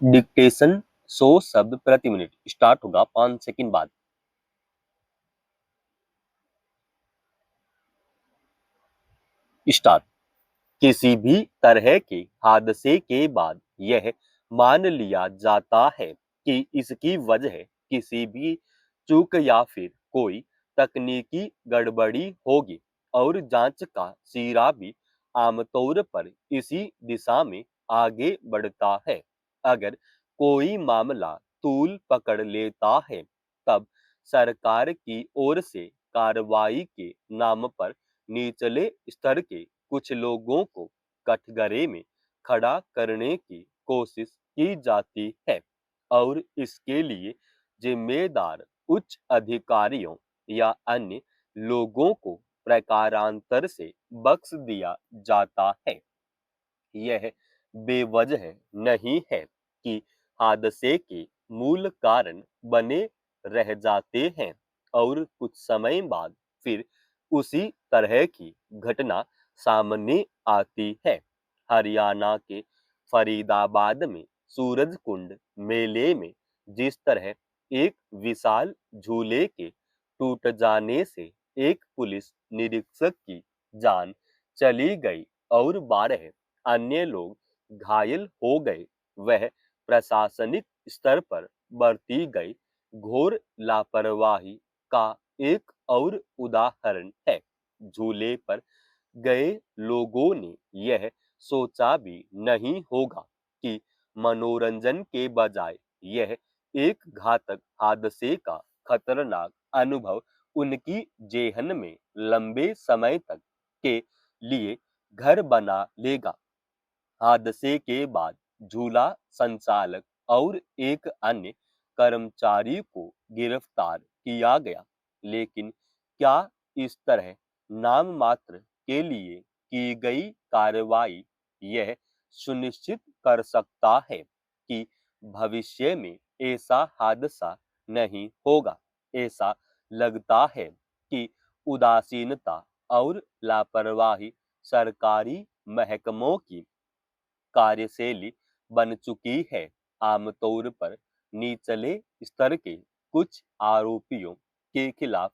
Dictation 100 शब्द प्रति minute start होगा 5 सेकंड बाद। स्टार्ट। किसी भी तरह के हादसे के बाद यह मान लिया जाता है कि इसकी वजह किसी भी चूक या फिर कोई तकनीकी गड़बड़ी होगी और जांच का सिरा भी आमतौर पर इसी दिशा में आगे बढ़ता है। अगर कोई मामला तूल पकड़ लेता है तब सरकार की ओर से कार्रवाई के नाम पर निचले स्तर के कुछ लोगों को कटघरे में खड़ा करने की कोशिश की जाती है और इसके लिए जिम्मेदार उच्च अधिकारियों या अन्य लोगों को प्रकारांतर से बख्श दिया जाता है। यह बेवजह नहीं है कि हादसे के मूल कारण बने रह जाते हैं और कुछ समय बाद फिर उसी तरह की घटना सामने आती है। हरियाणा के फरीदाबाद में सूरज कुंड मेले में जिस तरह एक विशाल झूले के टूट जाने से एक पुलिस निरीक्षक की जान चली गई और 12 अन्य लोग घायल हो गए, वह प्रशासनिक स्तर पर बरती गई घोर लापरवाही का एक और उदाहरण है। झूले पर गए लोगों ने यह सोचा भी नहीं होगा कि मनोरंजन के बजाय यह एक घातक हादसे का खतरनाक अनुभव उनकी जेहन में लंबे समय तक के लिए घर बना लेगा। हादसे के बाद झूला संचालक और एक अन्य कर्मचारी को गिरफ्तार किया गया, लेकिन क्या इस तरह नाम मात्र के लिए की गई कार्रवाई यह सुनिश्चित कर सकता है कि भविष्य में ऐसा हादसा नहीं होगा? ऐसा लगता है कि उदासीनता और लापरवाही सरकारी महकमों की कार्यशैली बन चुकी है। आमतौर पर निचले स्तर के कुछ आरोपियों के खिलाफ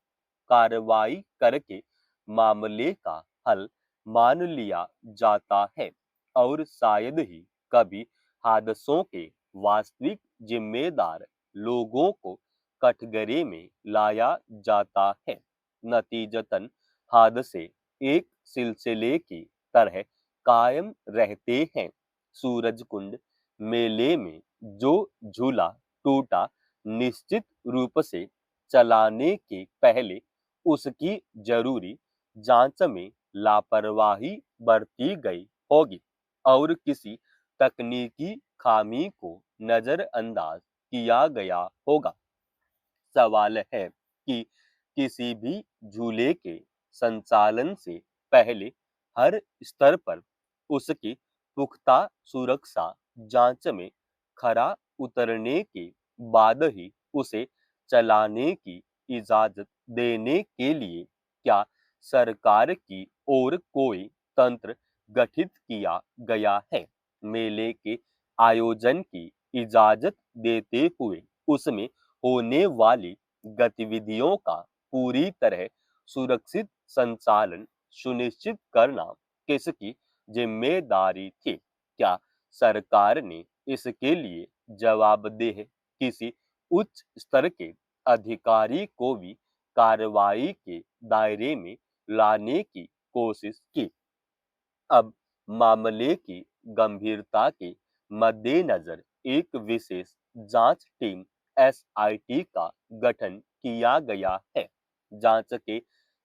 कार्रवाई करके मामले का हल मान लिया जाता है और शायद ही कभी हादसों के वास्तविक जिम्मेदार लोगों को कटघरे में लाया जाता है। नतीजतन हादसे एक सिलसिले की तरह कायम रहते हैं। सूरज कुंड मेले में जो झूला टूटा, निश्चित रूप से चलाने के पहले उसकी जरूरी जांच में लापरवाही बरती गई होगी और किसी तकनीकी खामी को नजरअंदाज किया गया होगा। सवाल है कि किसी भी झूले के संचालन से पहले हर स्तर पर उसकी पुख्ता सुरक्षा जांच में खरा उतरने के बाद ही उसे चलाने की इजाजत देने के लिए क्या सरकार की ओर कोई तंत्र गठित किया गया है? मेले के आयोजन की इजाजत देते हुए उसमें होने वाली गतिविधियों का पूरी तरह सुरक्षित संचालन सुनिश्चित करना किसकी जिम्मेदारी थी? क्या सरकार ने इसके लिए जवाबदेह किसी उच्च स्तर के अधिकारी को भी कार्रवाई के दायरे में लाने की कोशिश की? अब मामले की गंभीरता के मद्देनजर एक विशेष जांच टीम एसआईटी का गठन किया गया है। जांच के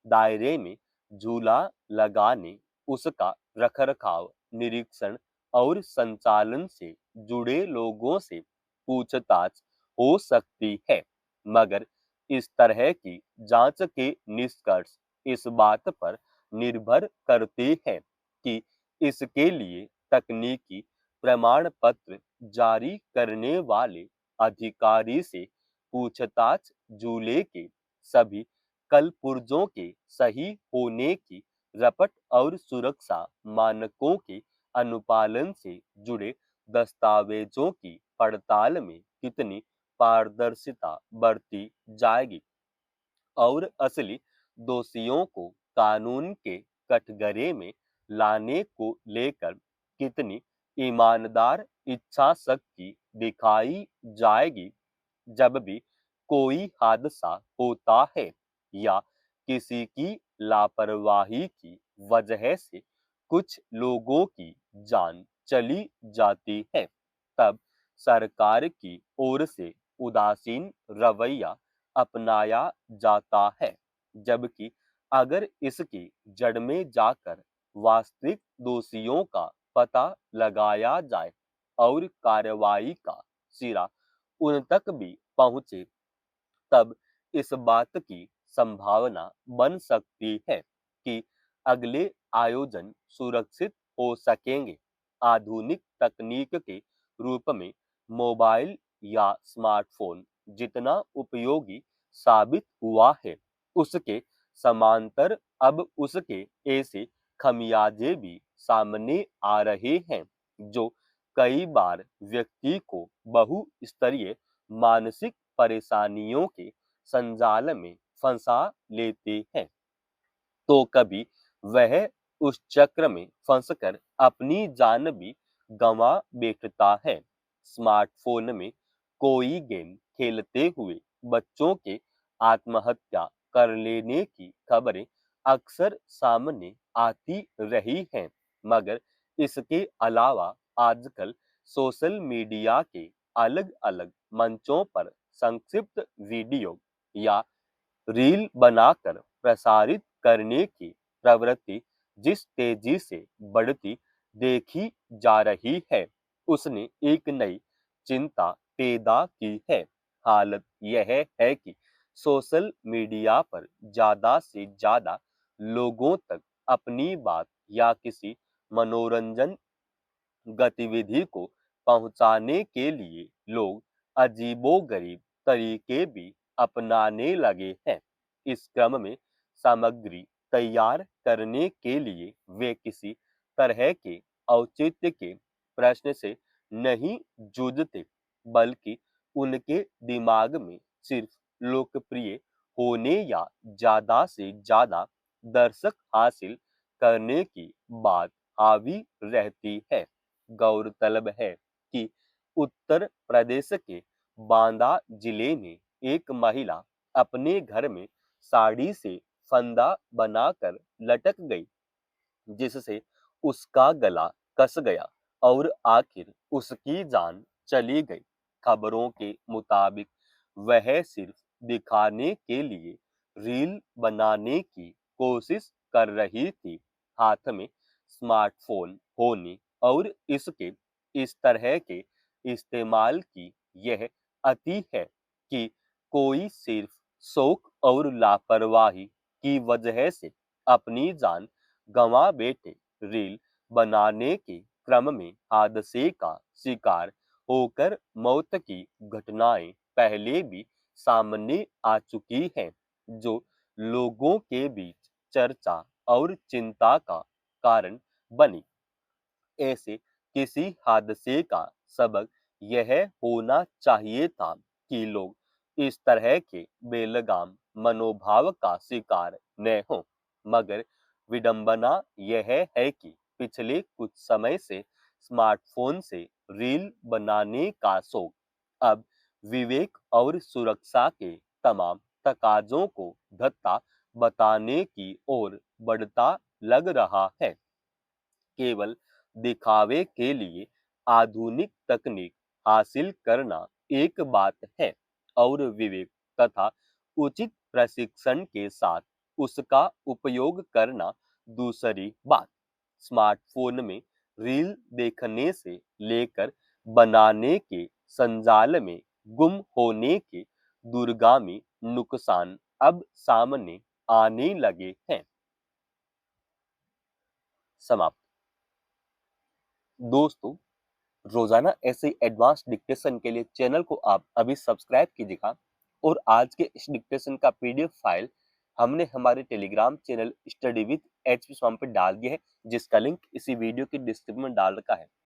दायरे में झूला लगाने, उसका रखरखाव, निरीक्षण और संचालन से जुड़े लोगों से पूछताछ हो सकती है, मगर इस तरह की जांच के निष्कर्ष इस बात पर निर्भर करते हैं कि इसके लिए तकनीकी प्रमाण पत्र जारी करने वाले अधिकारी से पूछताछ झूले के सभी कलपुर्जों के सही होने की रपट और सुरक्षा मानकों के अनुपालन से जुड़े दस्तावेजों की पड़ताल में कितनी पारदर्शिता बरती जाएगी और असली दोषियों को कानून के कटघरे में लाने को लेकर कितनी ईमानदार इच्छा शक्ति दिखाई जाएगी। जब भी कोई हादसा होता है या किसी की लापरवाही की वजह से कुछ लोगों की जान चली जाती है, तब सरकार की ओर से उदासीन रवैया अपनाया जाता है। जबकि अगर इसकी जड़ में जाकर वास्तविक दोषियों का पता लगाया जाए और कार्रवाई का सिरा उन तक भी पहुंचे, तब इस बात की संभावना बन सकती है कि अगले आयोजन सुरक्षित हो सकेंगे। आधुनिक तकनीक के रूप में मोबाइल या स्मार्टफोन जितना उपयोगी साबित हुआ है, उसके समांतर अब उसके ऐसे खमियाजे भी सामने आ रहे हैं जो कई बार व्यक्ति को बहुस्तरीय मानसिक परेशानियों के संजाल में फंसा लेते हैं। तो कभी वह उस चक्र में फंसकर अपनी जान भी गंवा बैठता है। स्मार्टफोन में कोई गेम खेलते हुए बच्चों के आत्महत्या कर लेने की खबरें अक्सर सामने आती रही हैं, मगर इसके अलावा आजकल सोशल मीडिया के अलग-अलग मंचों पर संक्षिप्त वीडियो या रील बनाकर प्रसारित करने की प्रवृत्ति जिस तेजी से बढ़ती देखी जा रही है, उसने एक नई चिंता पैदा की है। हालत यह है कि सोशल मीडिया पर ज्यादा से ज्यादा लोगों तक अपनी बात या किसी मनोरंजन गतिविधि को पहुंचाने के लिए लोग अजीबोगरीब तरीके भी अपनाने लगे हैं। इस क्रम में सामग्री तैयार करने के लिए वे किसी तरह के औचित्य के प्रश्न से नहीं जूझते, बल्कि उनके दिमाग में सिर्फ लोकप्रिय होने या ज्यादा से ज्यादा दर्शक हासिल करने की बात हावी रहती है। गौरतलब है कि उत्तर प्रदेश के बांदा जिले में एक महिला अपने घर में साड़ी से फंदा बनाकर लटक गई, जिससे उसका गला कस गया और आखिर उसकी जान चली गई। खबरों के मुताबिक वह सिर्फ दिखाने के लिए रील बनाने की कोशिश कर रही थी। हाथ में स्मार्टफोन होने और इसके इस तरह के इस्तेमाल की यह अति है कि कोई सिर्फ शौक और लापरवाही की वजह से अपनी जान गंवा बैठे। रील बनाने के क्रम में हादसे का शिकार होकर मौत की घटनाएं पहले भी सामने आ चुकी हैं, जो लोगों के बीच चर्चा और चिंता का कारण बनी। ऐसे किसी हादसे का सबक यह होना चाहिए था कि लोग इस तरह के बेलगाम मनोभाव का शिकार न हों, मगर विडंबना यह है कि पिछले कुछ समय से स्मार्टफोन से रील बनाने का शौक अब विवेक और सुरक्षा के तमाम तकाजों को धत्ता बताने की ओर बढ़ता लग रहा है। केवल दिखावे के लिए आधुनिक तकनीक हासिल करना एक बात है और विवेक तथा उचित प्रशिक्षण के साथ उसका उपयोग करना दूसरी बात। स्मार्टफोन में रील देखने से लेकर बनाने के संजाल में गुम होने के दूरगामी नुकसान अब सामने आने लगे हैं। समाप्त। दोस्तों, रोजाना ऐसे एडवांस डिक्टेशन के लिए चैनल को आप अभी सब्सक्राइब कीजिएगा और आज के इस डिक्टेशन का पीडीएफ फाइल हमने हमारे Telegram channel study with HP Swami पे डाल दिया है, जिसका लिंक इसी वीडियो की डिस्क्रिप्शन में डाल रखा है।